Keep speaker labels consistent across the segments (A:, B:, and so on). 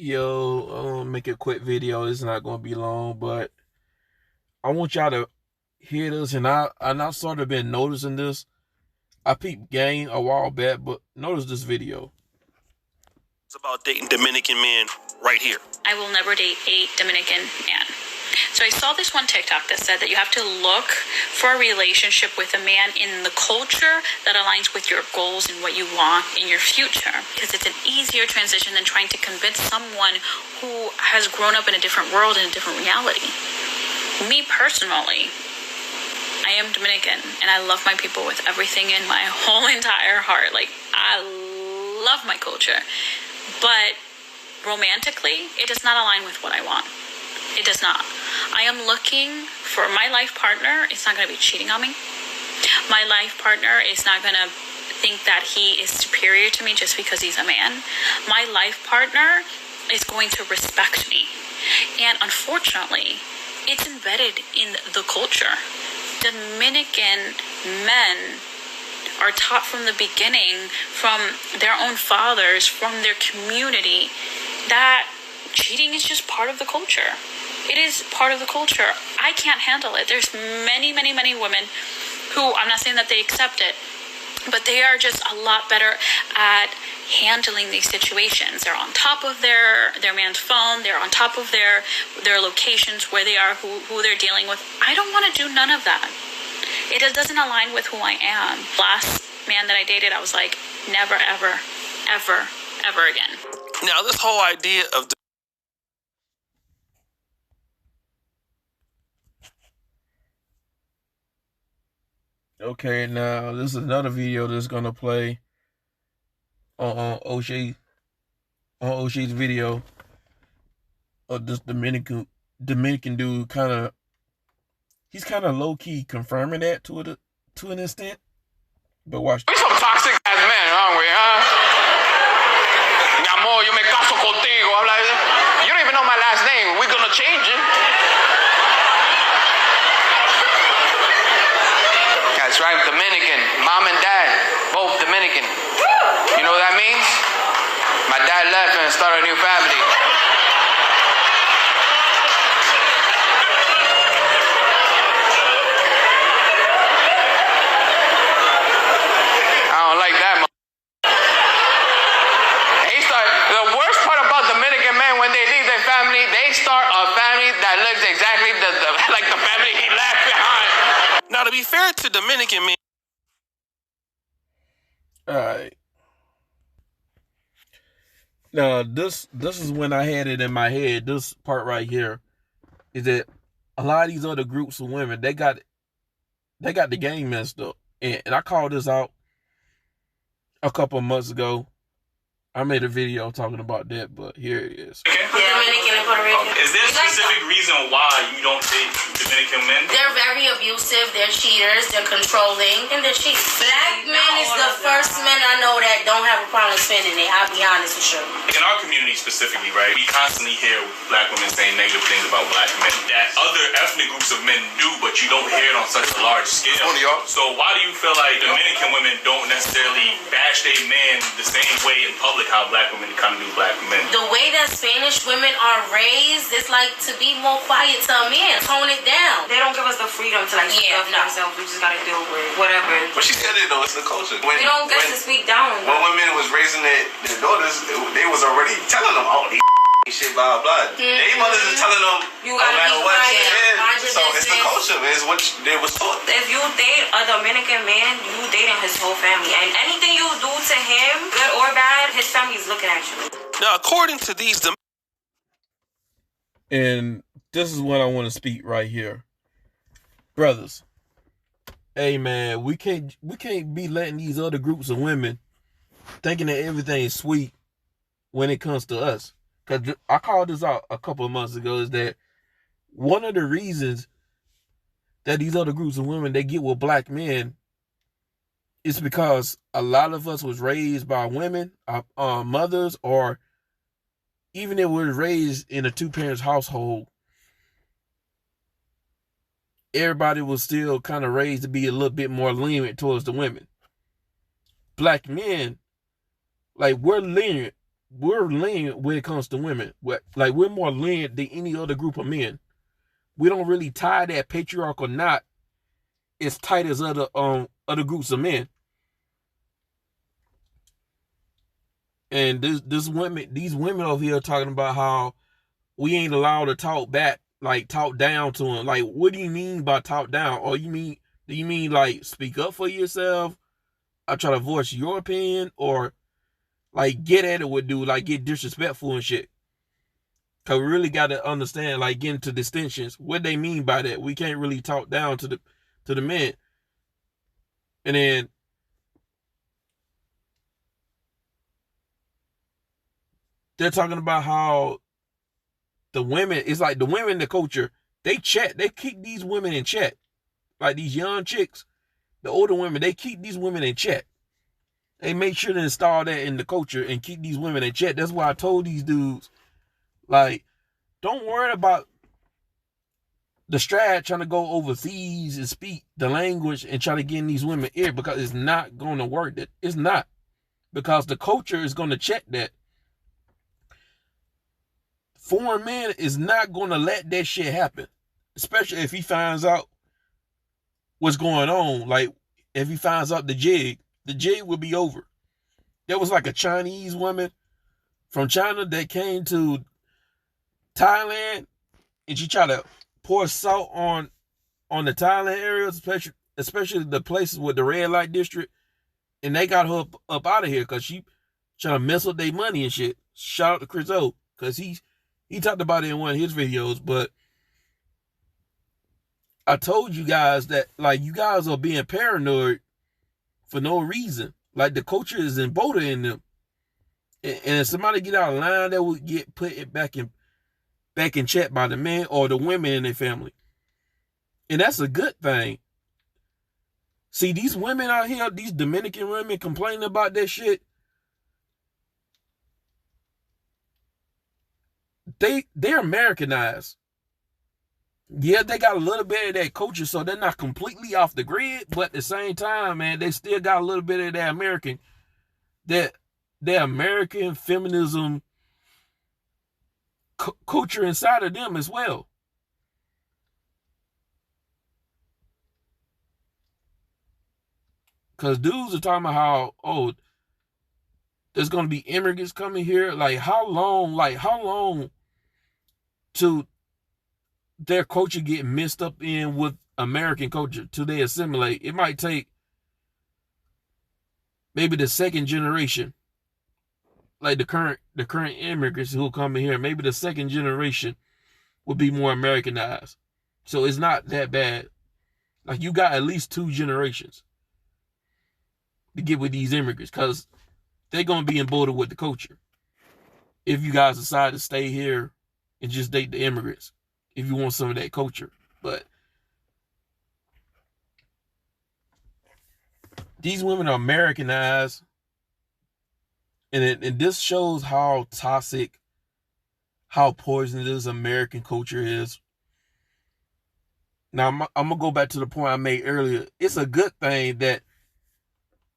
A: Yo, make a quick video. It's not gonna be long, but I want y'all to hear this. And I sort of been noticing this. I peeped game a while back, but notice this video.
B: It's about dating Dominican men right here.
C: I will never date a Dominican man. So I saw this one TikTok that said that you have to look for a relationship with a man in the culture that aligns with your goals and what you want in your future. Because it's an easier transition than trying to convince someone who has grown up in a different world and a different reality. Me personally, I am Dominican and I love my people with everything in my whole entire heart. Like, I love my culture. But romantically, it does not align with what I want. It does not. I am looking for my life partner. It's not going to be cheating on me. My life partner is not going to think that he is superior to me just because he's a man. My life partner is going to respect me. And unfortunately, it's embedded in the culture. Dominican men are taught from the beginning, from their own fathers, from their community, that cheating is just part of the culture. It is part of the culture. I can't handle it. There's many, many, many women who, I'm not saying that they accept it, but they are just a lot better at handling these situations. They're on top of their man's phone. They're on top of their locations, where they are, who they're dealing with. I don't want to do none of that. It doesn't align with who I am. Last man that I dated, I was like, never, ever, ever, ever again.
B: Now, this whole idea of
A: Okay, now this is another video that's gonna play on O'Shea's video of this Dominican dude. He's kind of low key confirming that to an extent. But watch.
D: We some toxic ass men, aren't we, huh? Mi amor, yo me caso contigo. You don't even know my last name. We're gonna change it. That's right, Dominican. Mom and dad, both Dominican. You know what that means? My dad left and started a new family. I don't like that. The worst part about Dominican men, when they leave their family, they start a family that looks exactly like the family he left behind.
B: Now, to be fair to Dominican men,
A: All right. Now this is when I had it in my head. This part right here is that a lot of these other groups of women, they got the game messed up, and I called this out a couple of months ago. I made a video talking about that, but here it is.
E: Dominican and Puerto Rican.
F: Is there a specific reason why you don't date Dominican men?
E: They're very abusive, they're cheaters, they're controlling, and they're cheats. Black men is the first men I know that don't have a problem spending it. I'll be honest with you.
F: In our community specifically, right, we constantly hear black women saying negative things about black men that other ethnic groups of men do, but you don't hear it on such a large scale. So why do you feel like Dominican women don't necessarily bash their men the same way in public how black women kind of do black men?
E: The way that Spanish women are raised, it's like to be more quiet to a man, tone it down.
G: They don't give us the freedom to like speak up for ourselves. We just gotta deal with whatever.
H: But she said it though, it's the culture.
G: We don't get to speak down.
H: When women was raising their daughters, they was already telling them, oh, these shit, blah, blah. Their mothers is telling them,
G: You
H: no
G: gotta
H: matter
G: be
H: what.
G: quiet, mind your
H: So it's the
G: business.
H: culture, it's what they was taught.
G: If you date a Dominican man, you dating his whole family. And anything you do to him, good or bad, his family's looking at you.
B: now, according to these
A: And this is what I want to speak right here. Brothers, hey man, we can't be letting these other groups of women thinking that everything is sweet when it comes to us. Because I called this out a couple of months ago, is that one of the reasons that these other groups of women, they get with black men, is because a lot of us was raised by women, mothers, or even if we were raised in a two-parents household, everybody was still kind of raised to be a little bit more lenient towards the women. Black men, like, we're lenient we're lenient when it comes to women. Like, we're more lenient than any other group of men. We don't really tie that patriarchal knot as tight as other groups of men. And these women over here talking about how we ain't allowed to talk back, like talk down to them. Like, what do you mean by talk down? Or do you mean like speak up for yourself? I try to voice your opinion, or like get at it with dude, like get disrespectful and shit. Cause we really got to understand, like, get into distinctions. What they mean by that. We can't really talk down to the men. And then they're talking about how the women, it's like the women in the culture, they keep these women in check. Like these young chicks, the older women, they keep these women in check. They make sure to install that in the culture and keep these women in check. That's why I told these dudes, like, don't worry about the strat trying to go overseas and speak the language and try to get in these women ear, because it's not going to work. It's not. Because the culture is going to check that. Foreign man is not going to let that shit happen. Especially if he finds out what's going on. Like, if he finds out the jig will be over. There was like a Chinese woman from China that came to Thailand, and she tried to pour salt on the Thailand areas, especially the places with the red light district, and they got her up out of here because she trying to mess up their money and shit. Shout out to Chris O, because he talked about it in one of his videos. But I told you guys that, like, you guys are being paranoid for no reason. Like, the culture is emboldened in them. And if somebody get out of line, they would get put back in check by the men or the women in their family. And that's a good thing. See, these women out here, these Dominican women complaining about that shit, they're Americanized. Yeah, they got a little bit of that culture, so they're not completely off the grid, but at the same time, man, they still got a little bit of that American feminism culture inside of them as well. Because dudes are talking about how, oh, there's going to be immigrants coming here. Like, how long to their culture get mixed up in with American culture till they assimilate? It might take maybe the second generation, like the current immigrants who come in here. Maybe the second generation would be more Americanized. So it's not that bad. Like, you got at least 2 generations to get with these immigrants, because they're going to be emboldened with the culture. If you guys decide to stay here and just date the immigrants, if you want some of that culture. But these women are Americanized, and this shows how toxic, how poisonous American culture is. Now, I'm going to go back to the point I made earlier. It's a good thing that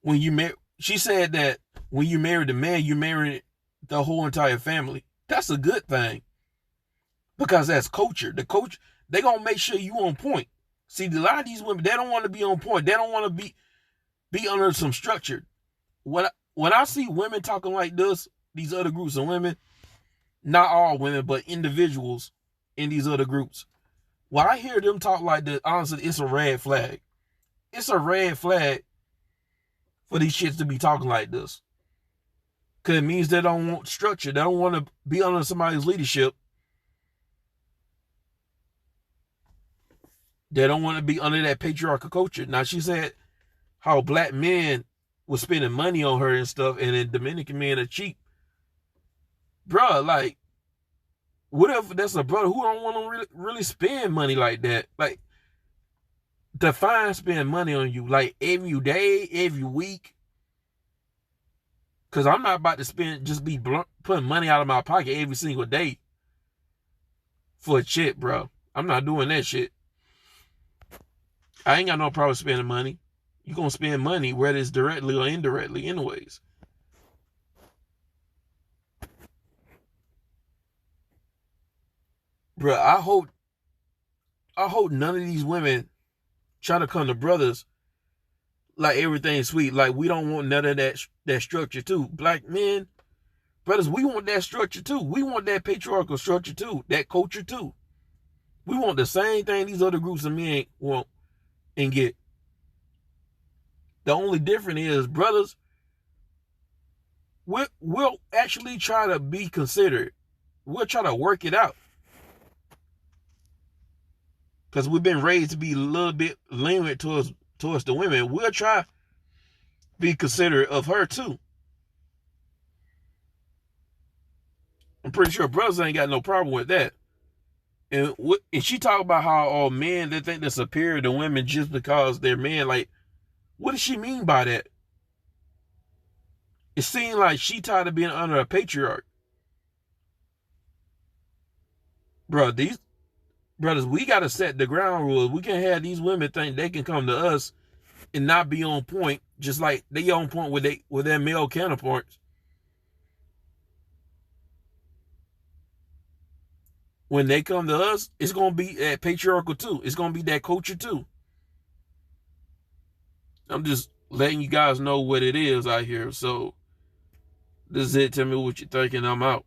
A: when you marry, she said that when you marry the man, you marry the whole entire family. That's a good thing, because that's culture. The culture, they going to make sure you on point. See, a lot of these women, they don't want to be on point. They don't want to be under some structure. When I see women talking like this, these other groups of women, not all women, but individuals in these other groups, when I hear them talk like this, honestly, it's a red flag. It's a red flag for these shits to be talking like this. Because it means they don't want structure. They don't want to be under somebody's leadership. They don't want to be under that patriarchal culture. Now, she said how black men were spending money on her and stuff, and then Dominican men are cheap. Bruh, like, what if that's a brother who don't want to really spend money like that? Like, define spend money on you, like every day, every week. Because I'm not about to be putting money out of my pocket every single day for a chick, bro. I'm not doing that shit. I ain't got no problem spending money. You're going to spend money, whether it's directly or indirectly anyways. Bruh, I hope none of these women try to come to brothers like everything's sweet. Like, we don't want none of that structure too. Black men, brothers, we want that structure too. We want that patriarchal structure too. That culture too. We want the same thing these other groups of men want and get. The only difference is, brothers, we'll actually try to be considerate. We'll try to work it out. Because we've been raised to be a little bit lenient towards the women. We'll try to be considerate of her too. I'm pretty sure brothers ain't got no problem with that. And she talk about how all men, they think they're superior to women just because they're men. Like, what does she mean by that? It seems like she tired of being under a patriarch. Bro, these brothers, we got to set the ground rules. We can't have these women think they can come to us and not be on point, just like they on point with their male counterparts. When they come to us, it's going to be that patriarchal too. It's going to be that culture too. I'm just letting you guys know what it is out here. So this is it. Tell me what you're thinking. I'm out.